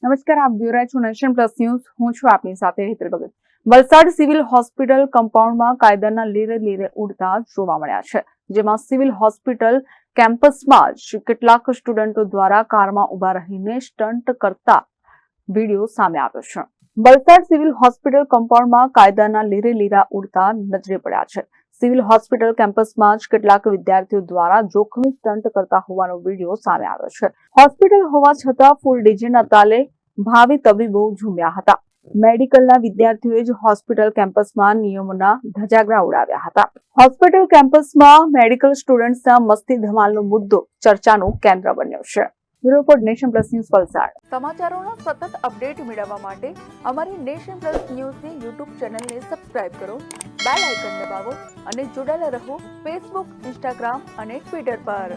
નમસ્કાર, આપ જોઈ રહ્યા છો નેશન પ્લસ ન્યૂઝ. હું છું આપની સાથે હેતલ ભગત. વલસાડ સિવિલ હોસ્પિટલ કમ્પાઉન્ડમાં કાયદાના લીરે લીરે ઉડતા જોવા મળ્યા છે, જેમાં સિવિલ હોસ્પિટલ કેમ્પસમાં જ કેટલાક સ્ટુડન્ટો દ્વારા કારમાં ઉભા રહીને સ્ટન્ટ કરતા વિડીયો સામે આવ્યો છે. વલસાડ સિવિલ હોસ્પિટલ કમ્પાઉન્ડમાં કાયદાના લીરે લીરા ઉડતા નજરે પડ્યા છે. સિવિલ હોસ્પિટલ કેમ્પસમાં જ કેટલાક વિદ્યાર્થીઓ દ્વારા જોખમી સ્ટન્ટ કરતા હોવાનો વિડીયો સામે આવ્યો છે. હોસ્પિટલ હોવા છતાં ફૂલ ડીજેના તાલે ભાવિ તબીબો ઝૂમ્યા હતા. મેડિકલના વિદ્યાર્થીઓએ જ હોસ્પિટલ કેમ્પસમાં નિયમોના ધજાગરા ઉડાવ્યા હતા. હોસ્પિટલ કેમ્પસમાં મેડિકલ સ્ટુડન્ટ્સના મસ્તી ધમાલનો મુદ્દો ચર્ચાનું કેન્દ્ર બન્યો છે. Bureau report, nation plus news, Valsad. સમાચારોના સતત અપડેટ મેળવવા માટે અમારી નેશન પ્લસ ન્યૂઝની યુટ્યુબ ચેનલને સબસ્ક્રાઇબ કરો, બેલ આઇકન દબાવો અને જોડાયેલા રહો ફેસબુક, ઇન્સ્ટાગ્રામ અને ટ્વિટર પર.